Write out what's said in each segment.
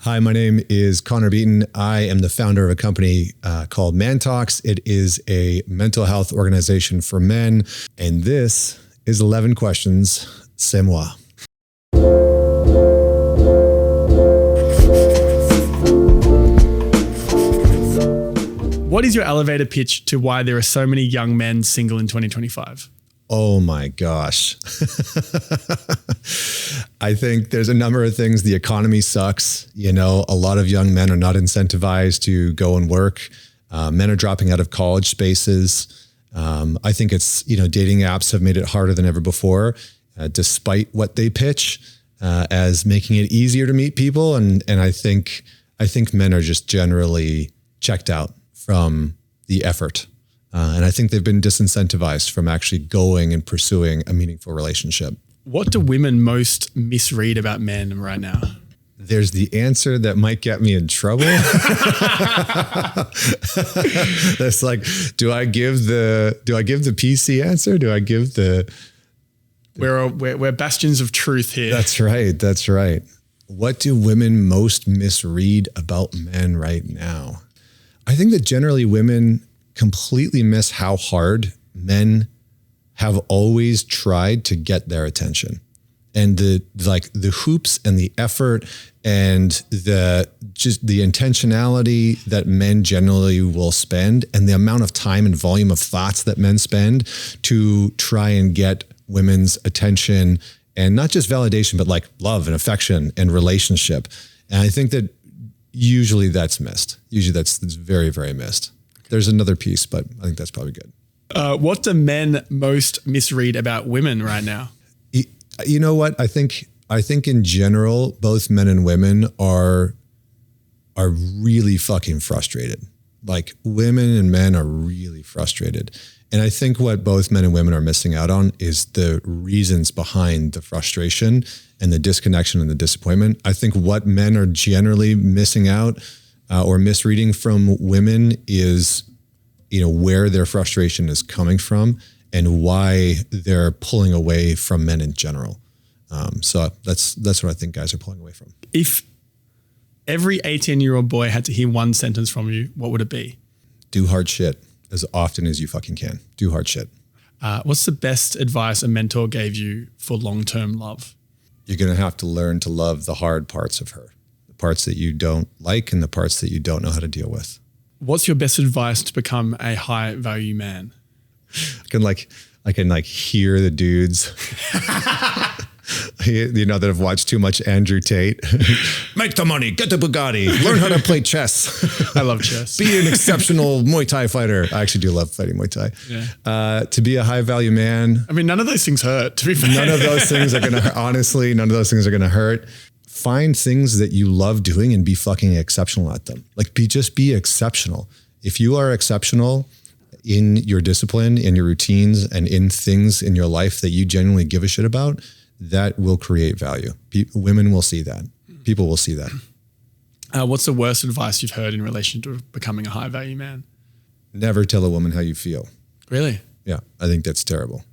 Hi, my name is Connor Beaton. I am the founder of a company called ManTalks. It is a mental health organization for men. And this is 11 questions, c'est moi. What is your elevator pitch to why there are so many young men single in 2025? Oh my gosh. I think there's a number of things. The economy sucks. You know, a lot of young men are not incentivized to go and work. Men are dropping out of college spaces. I think it's, dating apps have made it harder than ever before, despite what they pitch as making it easier to meet people. And I think men are just generally checked out from the effort. And I think they've been disincentivized from actually going and pursuing a meaningful relationship. What do women most misread about men right now? There's the answer that might get me in trouble. That's like, do I give the PC answer? Do I give the? We're bastions of truth here. That's right. What do women most misread about men right now? I think that generally women completely miss how hard men have always tried to get their attention, and the hoops and the effort and the intentionality that men generally will spend, and the amount of time and volume of thoughts that men spend to try and get women's attention, and not just validation, but like love and affection and relationship. And I think that usually that's missed. Usually that's very, very missed. There's another piece, but I think that's probably good. What do men most misread about women right now? You know what? I think in general, both men and women are really fucking frustrated. Like women and men are really frustrated. And I think what both men and women are missing out on is the reasons behind the frustration and the disconnection and the disappointment. I think what men are generally missing out or misreading from women is, where their frustration is coming from and why they're pulling away from men in general. So that's what I think guys are pulling away from. If every 18-year-old boy had to hear one sentence from you, what would it be? Do hard shit as often as you fucking can. Do hard shit. What's the best advice a mentor gave you for long-term love? You're going to have to learn to love the hard parts of her, the parts that you don't like and the parts that you don't know how to deal with. What's your best advice to become a high-value man? I can hear the dudes, that have watched too much Andrew Tate. Make the money, get the Bugatti, learn how to play chess. I love chess. Be an exceptional Muay Thai fighter. I actually do love fighting Muay Thai. Yeah. To be a high value man. I mean, none of those things hurt, to be fair. None of those things are going to, honestly, none of those things are going to hurt. Find things that you love doing and be fucking exceptional at them. Just be exceptional. If you are exceptional in your discipline, in your routines, and in things in your life that you genuinely give a shit about, that will create value. Women will see that. People will see that. What's the worst advice you've heard in relation to becoming a high value man? Never tell a woman how you feel. Really? Yeah, I think that's terrible.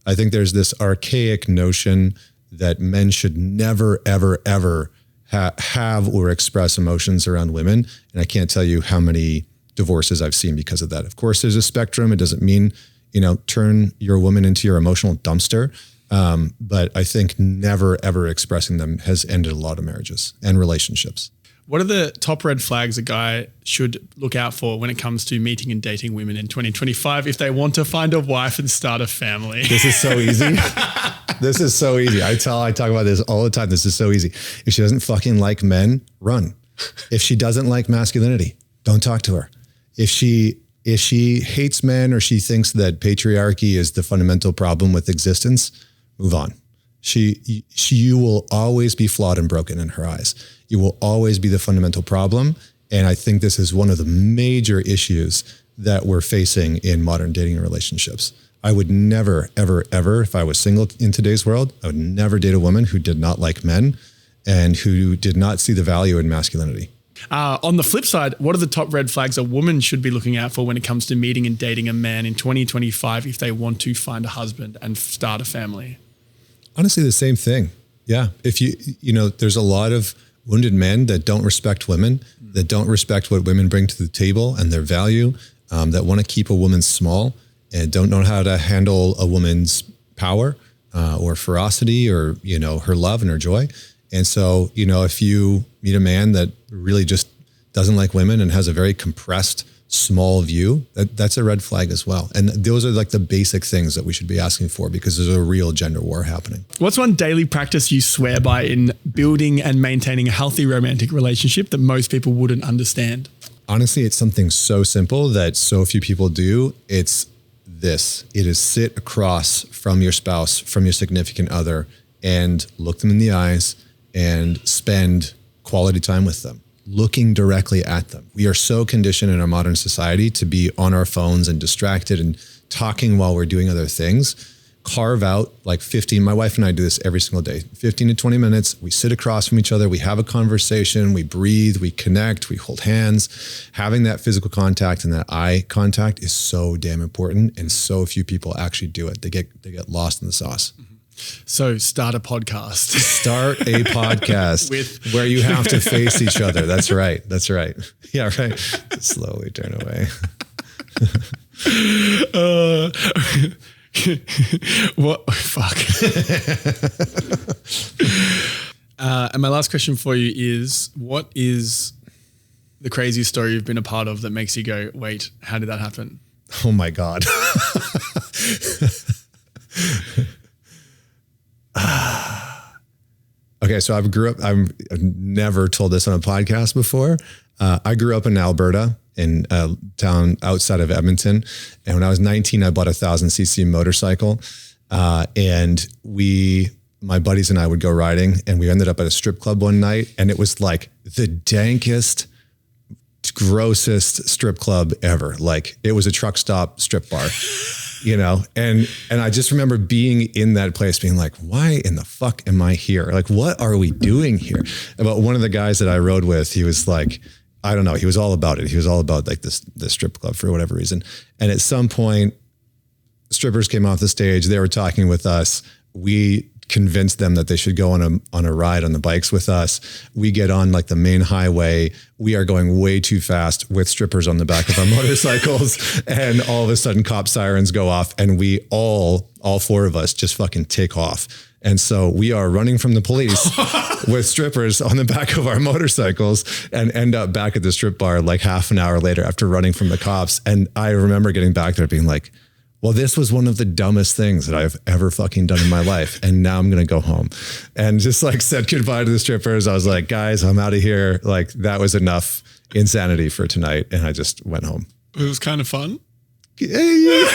I think there's this archaic notion that men should never, ever, ever have or express emotions around women. And I can't tell you how many divorces I've seen because of that. Of course, there's a spectrum. It doesn't mean, turn your woman into your emotional dumpster. But I think never, ever expressing them has ended a lot of marriages and relationships. What are the top red flags a guy should look out for when it comes to meeting and dating women in 2025 if they want to find a wife and start a family? This is so easy. This is so easy. I talk about this all the time. This is so easy. If she doesn't fucking like men, run. If she doesn't like masculinity, don't talk to her. If she hates men or she thinks that patriarchy is the fundamental problem with existence, move on. You will always be flawed and broken in her eyes. You will always be the fundamental problem. And I think this is one of the major issues that we're facing in modern dating relationships. I would never, ever, ever, if I was single in today's world, I would never date a woman who did not like men and who did not see the value in masculinity. On the flip side, what are the top red flags a woman should be looking out for when it comes to meeting and dating a man in 2025 if they want to find a husband and start a family? Honestly, the same thing. Yeah. If there's a lot of wounded men that don't respect women, that don't respect what women bring to the table and their value, that want to keep a woman small and don't know how to handle a woman's power or ferocity or, her love and her joy. And so, if you meet a man that really just doesn't like women and has a very compressed, small view, that's a red flag as well. And those are like the basic things that we should be asking for, because there's a real gender war happening. What's one daily practice you swear by in building and maintaining a healthy romantic relationship that most people wouldn't understand? Honestly, it's something so simple that so few people do. It's this. It is sit across from your spouse, from your significant other, and look them in the eyes and spend quality time with them, looking directly at them. We are so conditioned in our modern society to be on our phones and distracted and talking while we're doing other things. Carve out like 15, my wife and I do this every single day, 15 to 20 minutes. We sit across from each other. We have a conversation, we breathe, we connect, we hold hands. Having that physical contact and that eye contact is so damn important. And so few people actually do it. They get lost in the sauce. So start a podcast. Start a podcast where you have to face each other. That's right. Yeah, right. Slowly turn away. What? Fuck. And my last question for you is, what is the craziest story you've been a part of that makes you go, wait, how did that happen? Oh my God. Okay, so I've never told this on a podcast before. I grew up in Alberta, in a town outside of Edmonton. And when I was 19, I bought a 1,000cc motorcycle. And my buddies and I would go riding, and we ended up at a strip club one night, and it was like the dankest, grossest strip club ever. Like, it was a truck stop strip bar. And I just remember being in that place being like, why in the fuck am I here? Like, what are we doing here? But one of the guys that I rode with, he was like, I don't know, he was all about it. He was all about like this strip club for whatever reason. And at some point, strippers came off the stage. They were talking with us. We convinced them that they should go on a ride on the bikes with us. We get on like the main highway. We are going way too fast with strippers on the back of our motorcycles. And all of a sudden cop sirens go off, and we all four of us just fucking take off. And so we are running from the police with strippers on the back of our motorcycles, and end up back at the strip bar like half an hour later after running from the cops. And I remember getting back there being like, well, this was one of the dumbest things that I've ever fucking done in my life. And now I'm going to go home, and just like said goodbye to the strippers. I was like, guys, I'm out of here. Like, that was enough insanity for tonight. And I just went home. It was kind of fun. Yeah.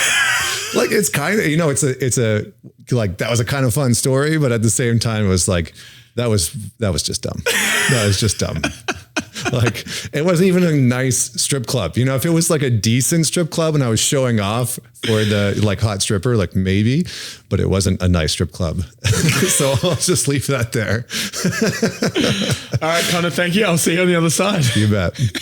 Like, it's kind of, it's a, like, that was a kind of fun story, but at the same time, it was like, that was just dumb. That was just dumb. Like, it wasn't even a nice strip club. If it was like a decent strip club and I was showing off for the like hot stripper, like maybe, but it wasn't a nice strip club. So I'll just leave that there. All right, Connor, thank you. I'll see you on the other side. You bet.